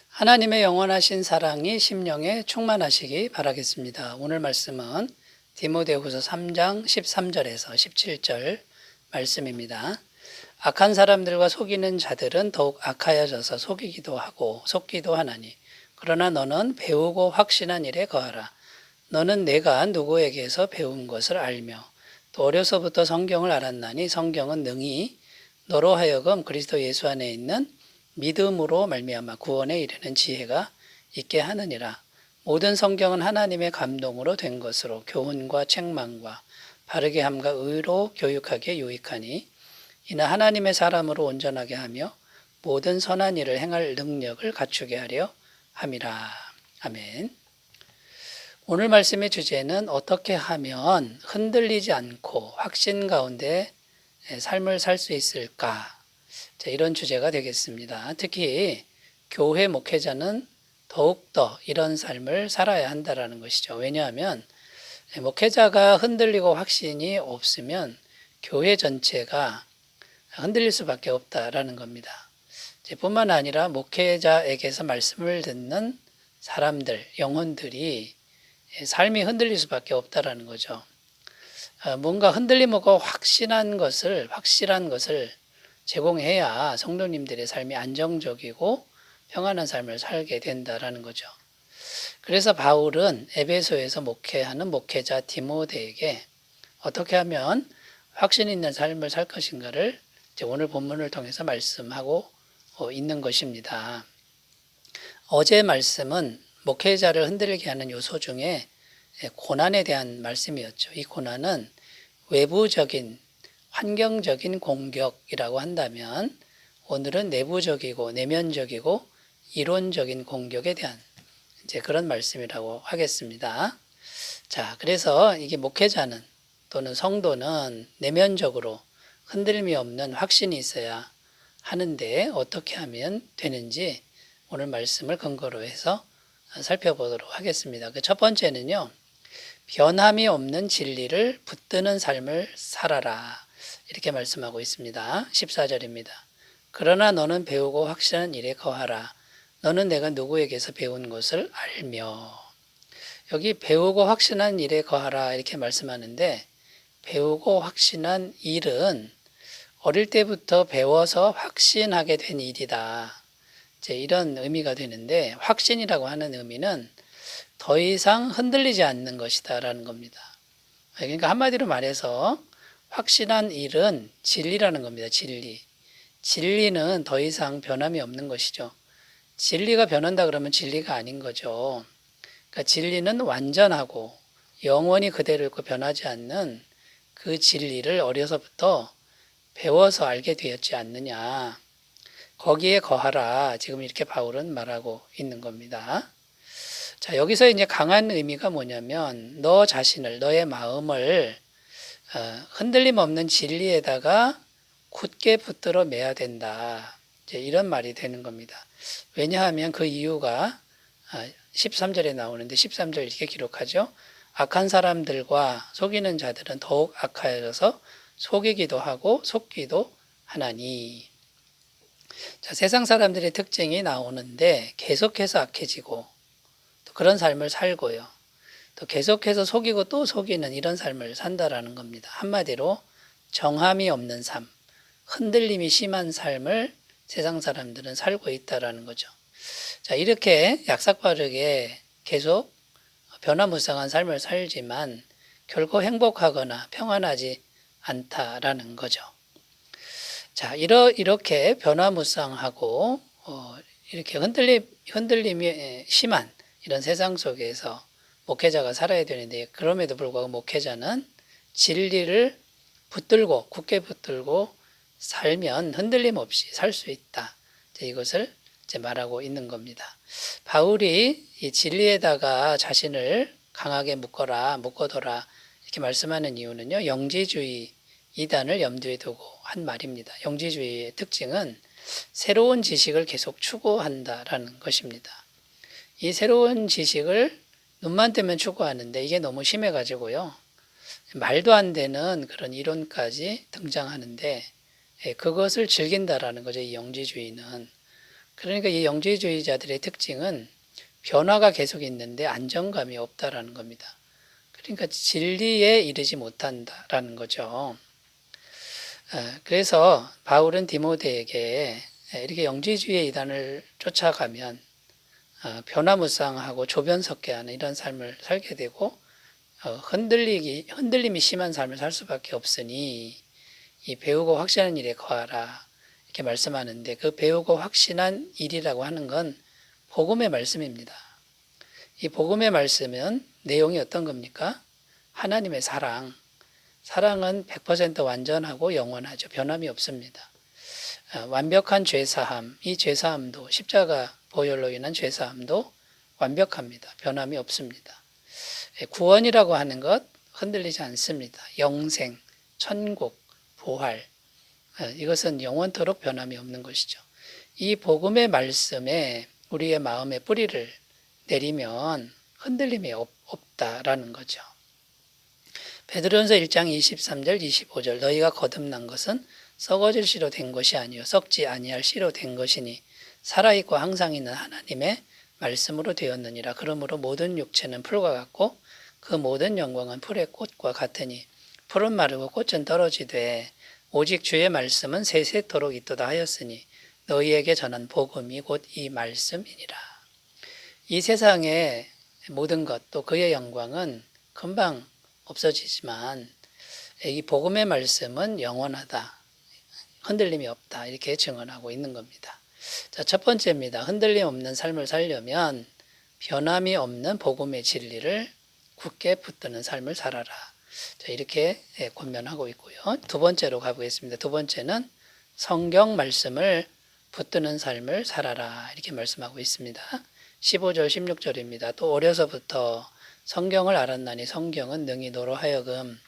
하나님의 영원하신 사랑이 심령에 충만하시기 바라겠습니다. 오늘 말씀은 디모데후서 3장 13절에서 17절 말씀입니다. 악한 사람들과 속이는 자들은 더욱 악하여져서 속이기도 하고 속기도 하나니 그러나 너는 배우고 확신한 일에 거하라. 너는 내가 누구에게서 배운 것을 알며 또 어려서부터 성경을 알았나니 성경은 능히 너로 하여금 그리스도 예수 안에 있는 믿음으로 말미암아 구원에 이르는 지혜가 있게 하느니라. 모든 성경은 하나님의 감동으로 된 것으로 교훈과 책망과 바르게 함과 의로 교육하기에 유익하니 이는 하나님의 사람으로 온전하게 하며 모든 선한 일을 행할 능력을 갖추게 하려 함이라. 아멘. 오늘 말씀의 주제는 어떻게 하면 흔들리지 않고 확신 가운데 삶을 살 수 있을까? 이런 주제가 되겠습니다. 특히 교회 목회자는 더욱더 이런 삶을 살아야 한다는 것이죠. 왜냐하면 목회자가 흔들리고 확신이 없으면 교회 전체가 흔들릴 수밖에 없다라는 겁니다. 뿐만 아니라 목회자에게서 말씀을 듣는 사람들, 영혼들이 삶이 흔들릴 수밖에 없다라는 거죠. 뭔가 흔들림 없고 확실한 것을 제공해야 성도님들의 삶이 안정적이고 평안한 삶을 살게 된다라는 거죠. 그래서 바울은 에베소에서 목회하는 목회자 디모데에게 어떻게 하면 확신 있는 삶을 살 것인가를 오늘 본문을 통해서 말씀하고 있는 것입니다. 어제 말씀은 목회자를 흔들게 하는 요소 중에 고난에 대한 말씀이었죠. 이 고난은 외부적인 환경적인 공격이라고 한다면 오늘은 내부적이고 내면적이고 이론적인 공격에 대한 그런 말씀이라고 하겠습니다. 자, 그래서 이게 목회자는 또는 성도는 내면적으로 흔들림이 없는 확신이 있어야 하는데 어떻게 하면 되는지 오늘 말씀을 근거로 해서 살펴보도록 하겠습니다. 그 첫 번째는요. 변함이 없는 진리를 붙드는 삶을 살아라. 이렇게 말씀하고 있습니다. 14절입니다. 그러나 너는 배우고 확신한 일에 거하라. 너는 내가 누구에게서 배운 것을 알며. 여기 배우고 확신한 일에 거하라 이렇게 말씀하는데 배우고 확신한 일은 어릴 때부터 배워서 확신하게 된 일이다. 이런 의미가 되는데 확신이라고 하는 의미는 더 이상 흔들리지 않는 것이다 라는 겁니다. 그러니까 한마디로 말해서 확신한 일은 진리라는 겁니다. 진리는 더 이상 변함이 없는 것이죠. 진리가 변한다 그러면 진리가 아닌 거죠. 그러니까 진리는 완전하고 영원히 그대로 있고 변하지 않는 그 진리를 어려서부터 배워서 알게 되었지 않느냐. 거기에 거하라. 지금 이렇게 바울은 말하고 있는 겁니다. 자, 여기서 이제 강한 의미가 뭐냐면 너 자신을, 너의 마음을 흔들림 없는 진리에다가 굳게 붙들어 매야 된다. 이런 말이 되는 겁니다. 왜냐하면 그 이유가 13절에 나오는데 13절 이렇게 기록하죠. 악한 사람들과 속이는 자들은 더욱 악하여져서 속이기도 하고 속기도 하나니. 자, 세상 사람들의 특징이 나오는데 계속해서 악해지고 또 그런 삶을 살고요. 또 계속해서 속이고 또 속이는 이런 삶을 산다라는 겁니다. 한마디로 정함이 없는 삶, 흔들림이 심한 삶을 세상 사람들은 살고 있다라는 거죠. 자, 이렇게 약삭빠르게 계속 변화무쌍한 삶을 살지만 결코 행복하거나 평안하지 않다라는 거죠. 자, 이렇게 변화무쌍하고 이렇게 흔들림이 심한 이런 세상 속에서 목회자가 살아야 되는데 그럼에도 불구하고 목회자는 진리를 굳게 붙들고 살면 흔들림 없이 살 수 있다. 이것을 말하고 있는 겁니다. 바울이 이 진리에다가 자신을 강하게 묶어둬라 이렇게 말씀하는 이유는요. 영지주의 이단을 염두에 두고 한 말입니다. 영지주의의 특징은 새로운 지식을 계속 추구한다라는 것입니다. 이 새로운 지식을 눈만 뜨면 추구하는데 이게 너무 심해가지고요. 말도 안 되는 그런 이론까지 등장하는데 그것을 즐긴다라는 거죠. 이 영지주의는. 그러니까 이 영지주의자들의 특징은 변화가 계속 있는데 안정감이 없다라는 겁니다. 그러니까 진리에 이르지 못한다라는 거죠. 그래서 바울은 디모데에게 이렇게 영지주의의 이단을 쫓아가면 변화무쌍하고 조변석계하는 이런 삶을 살게 되고 흔들림이 심한 삶을 살 수밖에 없으니 이 배우고 확신하는 일에 거하라 이렇게 말씀하는데, 그 배우고 확신한 일이라고 하는 건 복음의 말씀입니다. 이 복음의 말씀은 내용이 어떤 겁니까? 하나님의 사랑은 100% 완전하고 영원하죠. 변함이 없습니다. 완벽한 죄사함, 이 죄사함도 십자가 보혈로 인한 죄사함도 완벽합니다. 변함이 없습니다. 구원이라고 하는 것 흔들리지 않습니다. 영생, 천국, 부활, 이것은 영원토록 변함이 없는 것이죠. 이 복음의 말씀에 우리의 마음의 뿌리를 내리면 흔들림이 없다라는 거죠. 베드로전서 1장 23절 25절 너희가 거듭난 것은 썩어질 씨로 된 것이 아니요 썩지 아니할 씨로 된 것이니 살아있고 항상 있는 하나님의 말씀으로 되었느니라. 그러므로 모든 육체는 풀과 같고 그 모든 영광은 풀의 꽃과 같으니 풀은 마르고 꽃은 떨어지되 오직 주의 말씀은 세세토록 있도다 하였으니 너희에게 전한 복음이 곧 이 말씀이니라. 이 세상의 모든 것 또 그의 영광은 금방 없어지지만 이 복음의 말씀은 영원하다, 흔들림이 없다 이렇게 증언하고 있는 겁니다. 자, 첫 번째입니다. 흔들림 없는 삶을 살려면 변함이 없는 복음의 진리를 굳게 붙드는 삶을 살아라. 자, 이렇게 권면하고 있고요. 두 번째로 가보겠습니다. 두 번째는 성경 말씀을 붙드는 삶을 살아라 이렇게 말씀하고 있습니다. 15절 16절입니다. 또 어려서부터 성경을 알았나니 성경은 능히 너로 하여금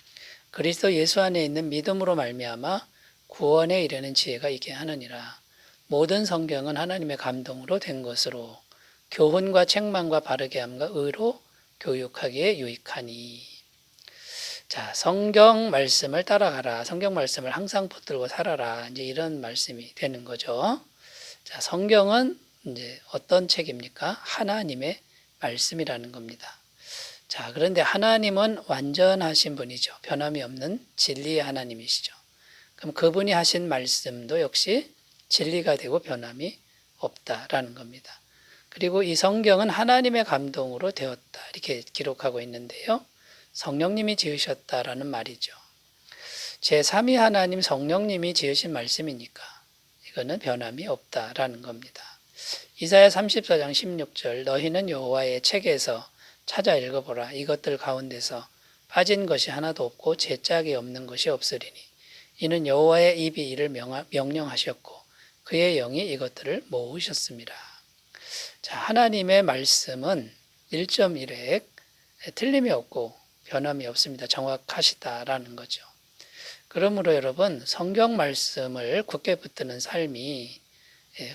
그리스도 예수 안에 있는 믿음으로 말미암아 구원에 이르는 지혜가 있게 하느니라. 모든 성경은 하나님의 감동으로 된 것으로 교훈과 책망과 바르게 함과 의로 교육하기에 유익하니. 자, 성경 말씀을 따라가라. 성경 말씀을 항상 붙들고 살아라. 이제 이런 말씀이 되는 거죠. 자, 성경은 이제 어떤 책입니까? 하나님의 말씀이라는 겁니다. 자, 그런데 하나님은 완전하신 분이죠. 변함이 없는 진리의 하나님이시죠. 그럼 그분이 하신 말씀도 역시 진리가 되고 변함이 없다라는 겁니다. 그리고 이 성경은 하나님의 감동으로 되었다 이렇게 기록하고 있는데요. 성령님이 지으셨다라는 말이죠. 제3위 하나님 성령님이 지으신 말씀이니까 이거는 변함이 없다라는 겁니다. 이사야 34장 16절 너희는 여호와의 책에서 찾아 읽어보라. 이것들 가운데서 빠진 것이 하나도 없고 제짝이 없는 것이 없으리니 이는 여호와의 입이 이를 명령하셨고 그의 영이 이것들을 모으셨습니다. 자, 하나님의 말씀은 1.1획 틀림이 없고 변함이 없습니다. 정확하시다라는 거죠. 그러므로 여러분 성경 말씀을 굳게 붙드는 삶이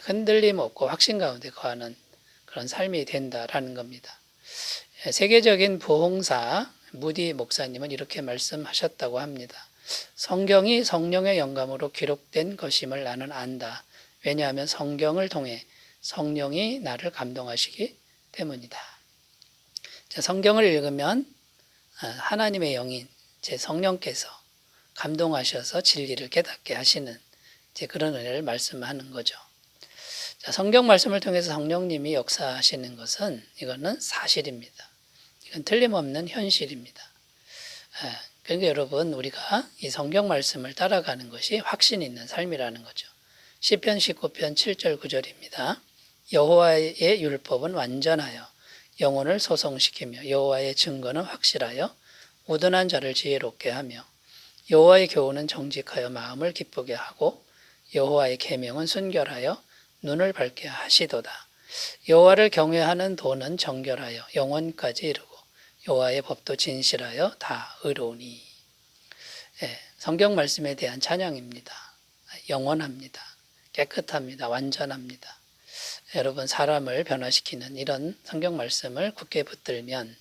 흔들림 없고 확신 가운데 거하는 그런 삶이 된다라는 겁니다. 세계적인 부흥사 무디 목사님은 이렇게 말씀하셨다고 합니다. 성경이 성령의 영감으로 기록된 것임을 나는 안다. 왜냐하면 성경을 통해 성령이 나를 감동하시기 때문이다. 자, 성경을 읽으면 하나님의 영인 제 성령께서 감동하셔서 진리를 깨닫게 하시는 이제 그런 은혜를 말씀하는 거죠. 자, 성경 말씀을 통해서 성령님이 역사하시는 것은 이거는 사실입니다. 이건 틀림없는 현실입니다. 그러니까 여러분 우리가 이 성경 말씀을 따라가는 것이 확신 있는 삶이라는 거죠. 시편 19편 7절 9절입니다. 여호와의 율법은 완전하여 영혼을 소성시키며 여호와의 증거는 확실하여 우둔한 자를 지혜롭게 하며 여호와의 교훈은 정직하여 마음을 기쁘게 하고 여호와의 계명은 순결하여 눈을 밝게 하시도다. 여호와를 경외하는 도는 정결하여 영원까지 이르고 여호와의 법도 진실하여 다 의로우니. 성경 말씀에 대한 찬양입니다. 영원합니다. 깨끗합니다. 완전합니다. 여러분 사람을 변화시키는 이런 성경 말씀을 굳게 붙들면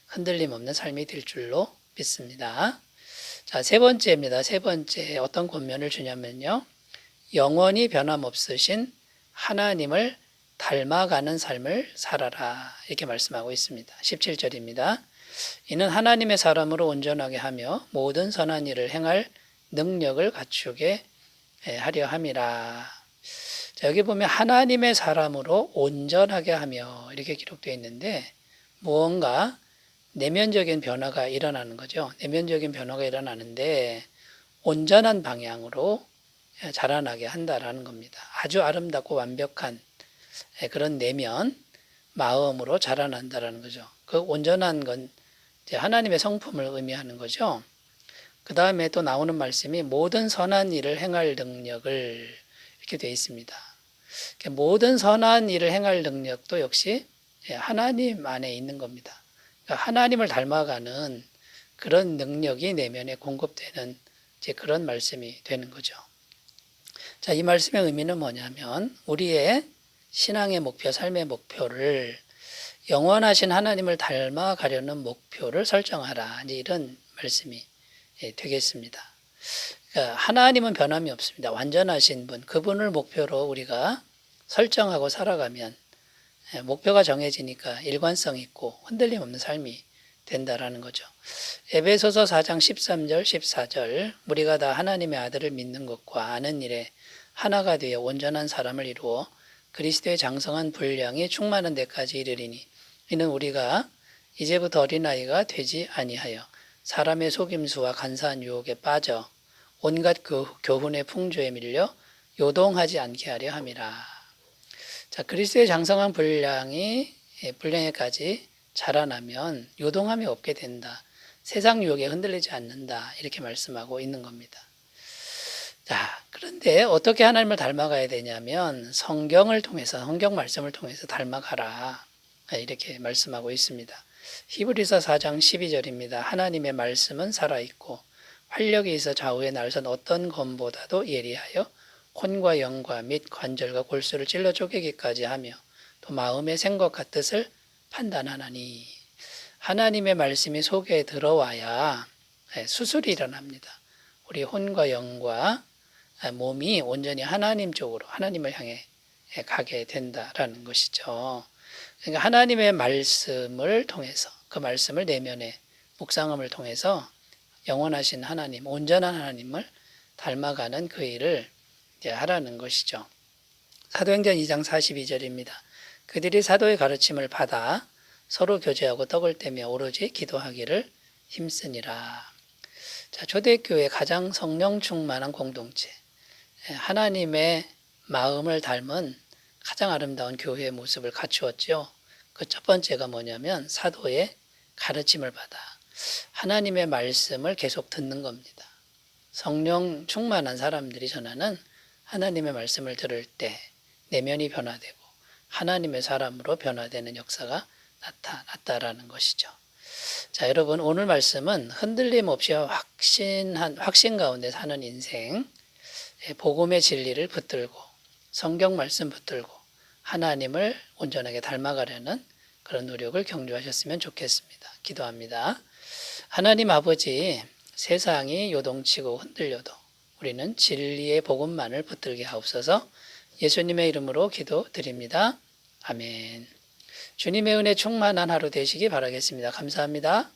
흔들림 없는 삶이 될 줄로 믿습니다. 자, 세 번째입니다. 세 번째 어떤 권면을 주냐면요. 영원히 변함없으신 하나님을 닮아가는 삶을 살아라. 이렇게 말씀하고 있습니다. 17절입니다. 이는 하나님의 사람으로 온전하게 하며 모든 선한 일을 행할 능력을 갖추게 하려 함이라. 자, 여기 보면 하나님의 사람으로 온전하게 하며 이렇게 기록되어 있는데 무언가 내면적인 변화가 일어나는 거죠. 내면적인 변화가 일어나는데 온전한 방향으로 자라나게 한다라는 겁니다. 아주 아름답고 완벽한 그런 내면, 마음으로 자라난다라는 거죠. 그 온전한 건 이제 하나님의 성품을 의미하는 거죠. 그 다음에 또 나오는 말씀이 모든 선한 일을 행할 능력을 이렇게 되어 있습니다. 모든 선한 일을 행할 능력도 역시 하나님 안에 있는 겁니다. 그러니까 하나님을 닮아가는 그런 능력이 내면에 공급되는 이제 그런 말씀이 되는 거죠. 자, 이 말씀의 의미는 뭐냐면 우리의 신앙의 목표, 삶의 목표를 영원하신 하나님을 닮아가려는 목표를 설정하라. 이제 이런 말씀이 되겠습니다. 그러니까 하나님은 변함이 없습니다. 완전하신 분, 그분을 목표로 우리가 설정하고 살아가면 목표가 정해지니까 일관성 있고 흔들림 없는 삶이 된다라는 거죠. 에베소서 4장 13절, 14절 우리가 다 하나님의 아들을 믿는 것과 아는 일에 하나가 되어 온전한 사람을 이루어 그리스도의 장성한 분량이 충만한 데까지 이르리니 이는 우리가 이제부터 어린아이가 되지 아니하여 사람의 속임수와 간사한 유혹에 빠져 온갖 교훈의 풍조에 밀려 요동하지 않게 하려 함이라. 자, 그리스도의 장성한 분량에까지 자라나면 요동함이 없게 된다. 세상 유혹에 흔들리지 않는다. 이렇게 말씀하고 있는 겁니다. 자, 그런데 어떻게 하나님을 닮아가야 되냐면 성경을 통해서, 성경 말씀을 통해서 닮아가라. 이렇게 말씀하고 있습니다. 히브리서 4장 12절입니다. 하나님의 말씀은 살아있고 활력이 있어 좌우의 날선 어떤 검보다도 예리하여 혼과 영과 및 관절과 골수를 찔러 쪼개기까지 하며 또 마음의 생각과 뜻을 판단하나니 하나님의 말씀이 속에 들어와야 수술이 일어납니다. 우리 혼과 영과 몸이 온전히 하나님 쪽으로 하나님을 향해 가게 된다라는 것이죠. 그러니까 하나님의 말씀을 통해서 그 말씀을 내면에 묵상함을 통해서 영원하신 하나님, 온전한 하나님을 닮아가는 그 일을 이제 하라는 것이죠. 사도행전 2장 42절입니다. 그들이 사도의 가르침을 받아 서로 교제하고 떡을 떼며 오로지 기도하기를 힘쓰니라. 자, 초대교회 가장 성령 충만한 공동체, 하나님의 마음을 닮은 가장 아름다운 교회의 모습을 갖추었죠. 그 첫 번째가 뭐냐면 사도의 가르침을 받아 하나님의 말씀을 계속 듣는 겁니다. 성령 충만한 사람들이 전하는 하나님의 말씀을 들을 때 내면이 변화되고 하나님의 사람으로 변화되는 역사가 나타났다라는 것이죠. 자, 여러분 오늘 말씀은 흔들림 없이 확신 가운데 사는 인생, 복음의 진리를 붙들고 성경 말씀 붙들고 하나님을 온전하게 닮아가려는 그런 노력을 경주하셨으면 좋겠습니다. 기도합니다. 하나님 아버지, 세상이 요동치고 흔들려도 우리는 진리의 복음만을 붙들게 하옵소서. 예수님의 이름으로 기도드립니다. 아멘. 주님의 은혜 충만한 하루 되시기 바라겠습니다. 감사합니다.